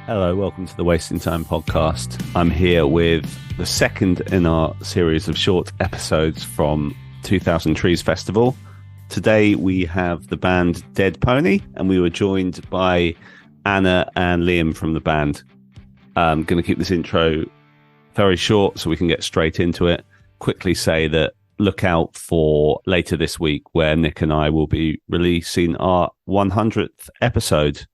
Hello, welcome to the Wasting Time podcast. I'm here with the second in our series of short episodes from 2000 Trees Festival. Today we have the band Dead Pony, and we were joined by Anna and Liam from the band. I'm going to keep this intro very short so we can get straight into it. Quickly say that look out for later this week where Nick and I will be releasing our 100th episode.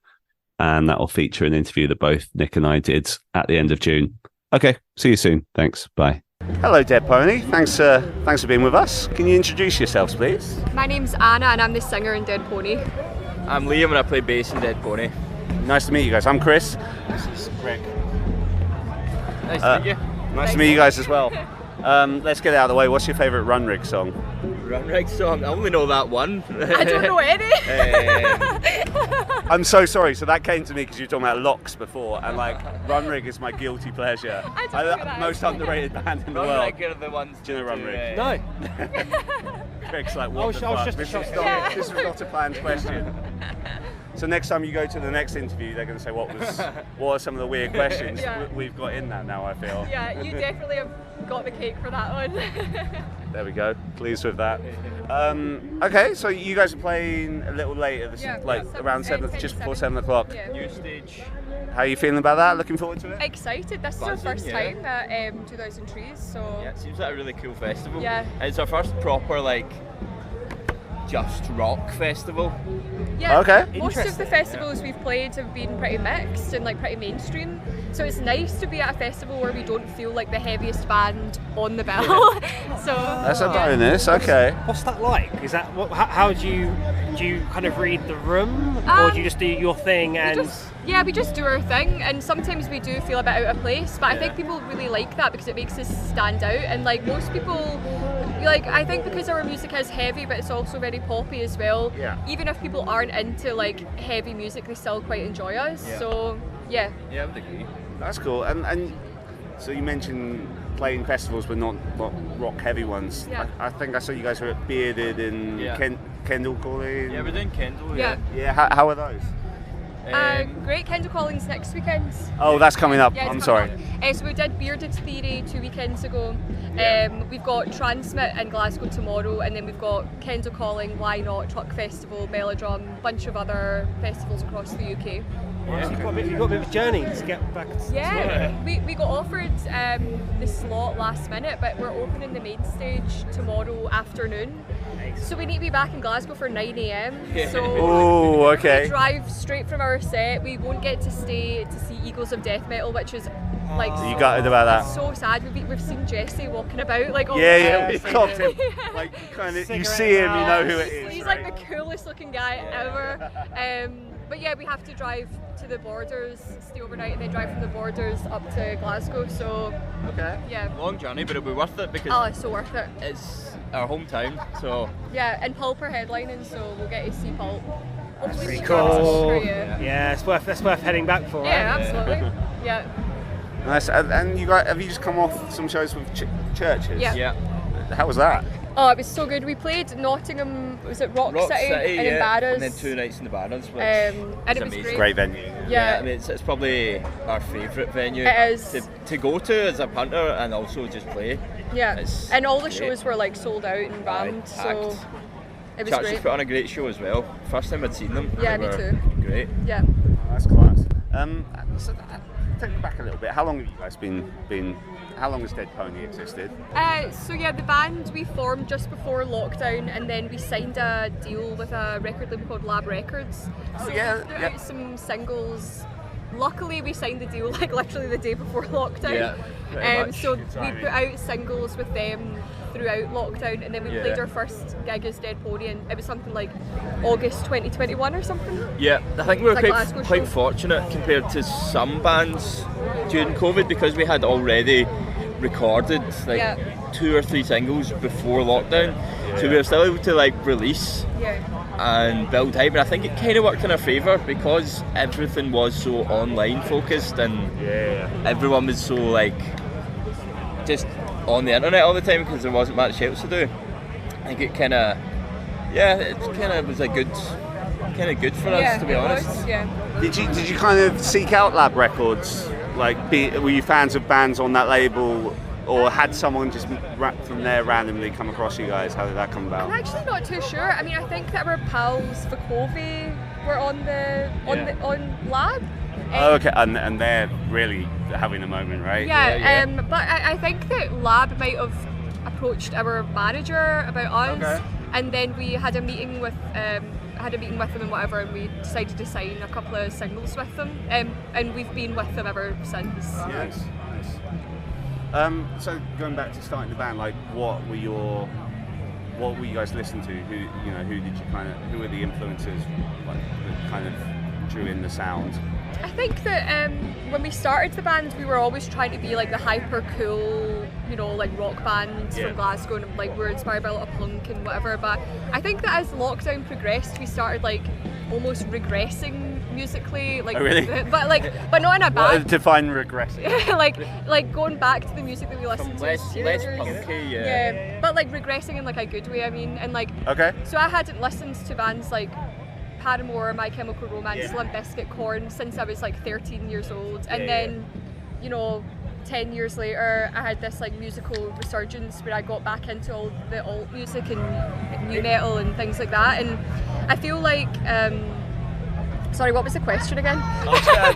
And that will feature an interview that both Nick and I did at the end of June. Okay, see you soon. Thanks. Bye. Hello, Dead Pony. Thanks for being with us. Can you introduce yourselves, please? My name's Anna, and I'm the singer in Dead Pony. I'm Liam, and I play bass in Dead Pony. Nice to meet you guys. I'm Chris. This is Rick. Nice to meet you. Nice to meet you guys as well. Let's get it out of the way. What's your favourite Run Rig song? Run Rig song? I only know that one. I don't know any. I'm so sorry. So that came to me because you were talking about Locks before, and Run Rig is my guilty pleasure. I don't know that. Most underrated band in the Run world. Rig are the ones. Do you know Run Rig? No. Craig's like, what the fuck? This was not a planned question. So next time you go to the next interview, they're going to say, what are some of the weird questions we've got in that now, I feel. Yeah, you definitely have got the cake for that one. There we go. Pleased with that. Okay, so you guys are playing a little later, around 7, just before 7 o'clock. Yeah. New stage. How are you feeling about that? Looking forward to it? Excited. This is our first time at 2000 Trees, so... Yeah, it seems like a really cool festival. Yeah. And it's our first proper, just rock festival. Yeah, okay. Most of the festivals we've played have been pretty mixed and pretty mainstream. So it's nice to be at a festival where we don't feel like the heaviest band on the bill. So that's a bonus. Okay. What's that like? Is that how do you kind of read the room, or do you just do your thing and? We just do our thing, and sometimes we do feel a bit out of place, but I think people really like that because it makes us stand out, and most people, I think because our music is heavy but it's also very poppy as well, even if people aren't into heavy music, they still quite enjoy us, so yeah. Yeah, I would agree. That's cool. And so you mentioned playing festivals but not rock heavy ones. Yeah. I think I saw you guys were at Bearded in Kendall Calling. Yeah, we're doing Kendall, Yeah. Yeah, how are those? Great. Kendall Calling's next weekend. Oh, that's coming up. Yeah, I'm sorry. So we did Bearded Theory 2 weekends ago. We've got Transmit in Glasgow tomorrow, and then we've got Kendall Calling, Why Not, Truck Festival, Mellodrum, a bunch of other festivals across the UK. Yeah. So you've got a bit of a journey to get back to we got offered the slot last minute, but we're opening the main stage tomorrow afternoon. So we need to be back in Glasgow for 9 a.m. So we drive straight from our set. We won't get to stay to see Eagles of Death Metal, which is you gutted about that? So sad. We've seen Jesse walking about all we've clocked him. You see him, you know who it is. He's the coolest looking guy ever. But yeah, we have to drive to the borders, stay overnight, and then drive from the borders up to Glasgow. So Long journey, but it'll be worth it because it's so worth it. It's our hometown, so and Pulp are headlining, so we'll get to see Pulp. Hopefully pretty we cool. for you. Yeah, it's worth heading back for. Yeah, right? absolutely. Yeah. Nice. And you guys, have you just come off some shows with Chvrches? Yeah. How was that? Oh, it was so good. We played Nottingham, was it Rock City and in Barras. And then 2 nights in the Barras, which and it was amazing. Great venue. Yeah. I mean, it's probably our favourite venue It is. to go to as a punter and also just play. Yeah, and all the shows were sold out and rammed, so it was Chvrches great. put on a great show as well. First time I'd seen them. Yeah, They me were too. Great. Yeah. That's class. So take me back a little bit. How long have you guys been? How long has Dead Pony existed? The band we formed just before lockdown, and then we signed a deal with a record label called Lab Records. So we put out some singles. Luckily, we signed the deal literally the day before lockdown. Yeah, so we put out singles with them throughout lockdown, and then we played our first gig as Dead Pony, and it was something like August 2021 or something. Yeah, I think we were Glasgow quite show. fortunate compared to some bands during COVID because we had already recorded 2 or 3 singles before lockdown, so we were still able to release and build hype, and I think it kind of worked in our favour because everything was so online focused and everyone was so just on the internet all the time because there wasn't much else to do. I think it kind of was a good for us, to be honest. Yeah. Did you kind of seek out Lab Records? Like, were you fans of bands on that label, or had someone just from there randomly come across you guys? How did that come about? I'm actually not too sure. I mean, I think that our pals Vakovi were on Lab. Oh, okay, and they're really having a moment, right? Yeah. But I think that Lab might have approached our manager about us, okay. And then we had a meeting with them and whatever, and we decided to sign a couple of singles with them, and we've been with them ever since. Nice. So going back to starting the band, like, what were you guys listening to? Who were the influences, like, that kind of drew in the sound? I think that when we started the band, we were always trying to be like the hyper cool, like rock bands from Glasgow, and like we were inspired by a lot of punk and whatever. But I think that as lockdown progressed, we started like almost regressing musically, like, oh, really? but not in a bad. Define regressing. like going back to the music that we listened to. Less punky, yeah. But like regressing in like a good way. I mean, and like. Okay. So I hadn't listened to bands like Paramore, My Chemical Romance, Limp Bizkit, Korn since I was like 13 years old, and then 10 years later I had this like musical resurgence where I got back into all the alt music and new metal and things like that, and I feel like sorry, what was the question again?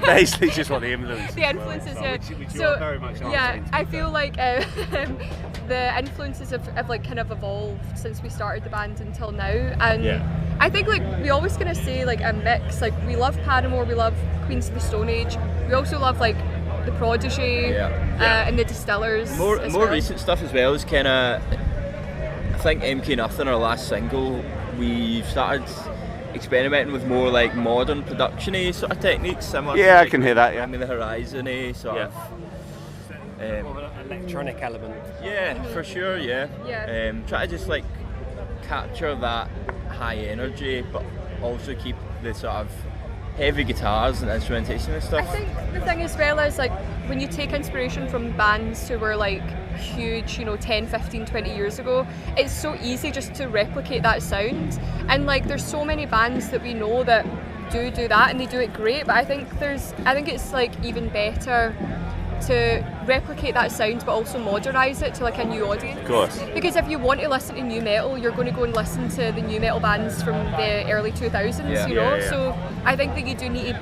Basically just what the influences. The influences, yeah. Which you are very much answering to. I feel like the influences have like kind of evolved since we started the band until now, and I think like we always gonna say like a mix. Like we love Paramore, we love Queens of the Stone Age, we also love like the Prodigy and the Distillers. More recent stuff as well is kind of, I think MK Nothing, our last single, we started experimenting with more like modern production-y sort of techniques, similar to, I like, can hear that. I mean, the Horizon-y sort of. More of an electronic element. Yeah, for sure. Try to just like capture that high energy, but also keep the sort of heavy guitars and instrumentation and stuff. I think the thing as well is like when you take inspiration from bands who were like huge 10, 15, 20 years ago, it's so easy just to replicate that sound, and like there's so many bands that we know that do that and they do it great, but I think it's like even better to replicate that sound but also modernise it to like a new audience. Of course. Because if you want to listen to new metal, you're going to go and listen to the new metal bands from the early 2000s, So I think that you do need to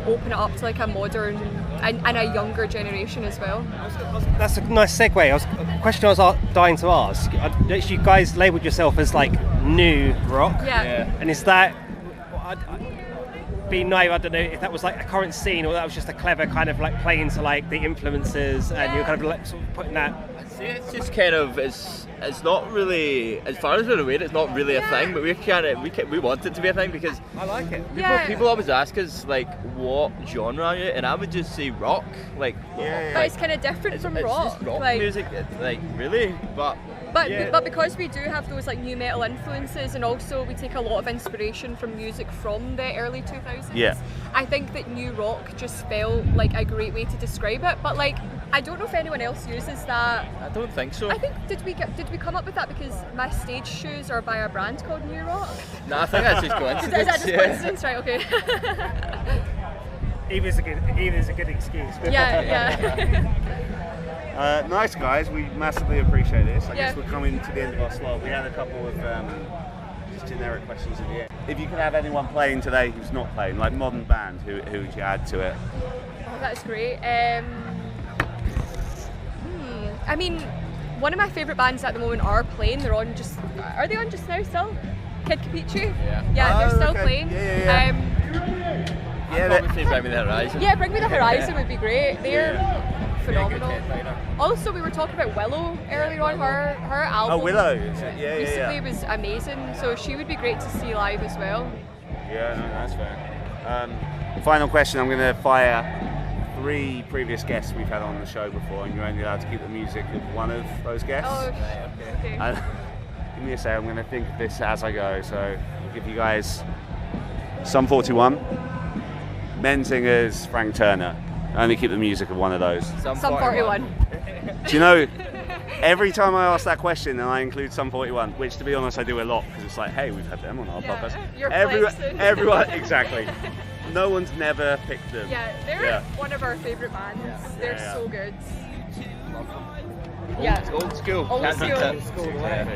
open it up to like a modern and a younger generation as well. That's a nice segue. A question I was dying to ask. You guys labelled yourself as like new rock. Yeah. And is that... Being naive, I don't know if that was like a current scene or that was just a clever kind of like play into like the influences and you're kind of like sort of putting that. It's just kind of it's not really, as far as we're aware, it's not really a thing, but we want it to be a thing because I like it. People always ask us like what genre are you, and I would just say rock, like. But it's kind of different from rock. It's just rock like, music, like really, but because we do have those like new metal influences, and also we take a lot of inspiration from music from the early 2000s. I think that new rock just felt like a great way to describe it. But like, I don't know if anyone else uses that. I don't think so. I think did we come up with that because my stage shoes are by a brand called New Rock? No, I think that's just coincidence. Is that just coincidence, right? Okay. Either is a good excuse. Nice guys, we massively appreciate this. I guess we're coming to the end of our slot. We had a couple of just generic questions at the end. If you could have anyone playing today who's not playing, like modern band, who would you add to it? Oh, that's great. I mean, one of my favourite bands at the moment are playing. Are they on just now still? Kid Capiche? Yeah, they're still playing. I'd probably say Bring Me the Horizon. Yeah, Bring Me the Horizon would be great. They're phenomenal. Also, we were talking about Willow earlier on. Her album. Oh, Willow. Recently was amazing. So she would be great to see live as well. Yeah, no, that's fair. Final question. I'm going to fire 3 previous guests we've had on the show before, and you're only allowed to keep the music of one of those guests. Oh, okay. Give me a sec. I'm going to think of this as I go. So I'll give you guys Sum 41, Menzingers, Frank Turner. Only keep the music of one of those. Sum 41. Do you know, every time I ask that question and I include Sum 41, which to be honest I do a lot because it's like, hey, we've had them on our podcast. You're everyone, exactly. no one's never picked them. Yeah, they're one of our favourite bands. They're so good. Yeah. Old school. Old Can't beat school. that.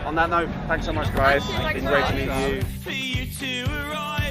On that note, thanks so much, guys. Thank you, It's been great to thanks meet you. For you to arrive.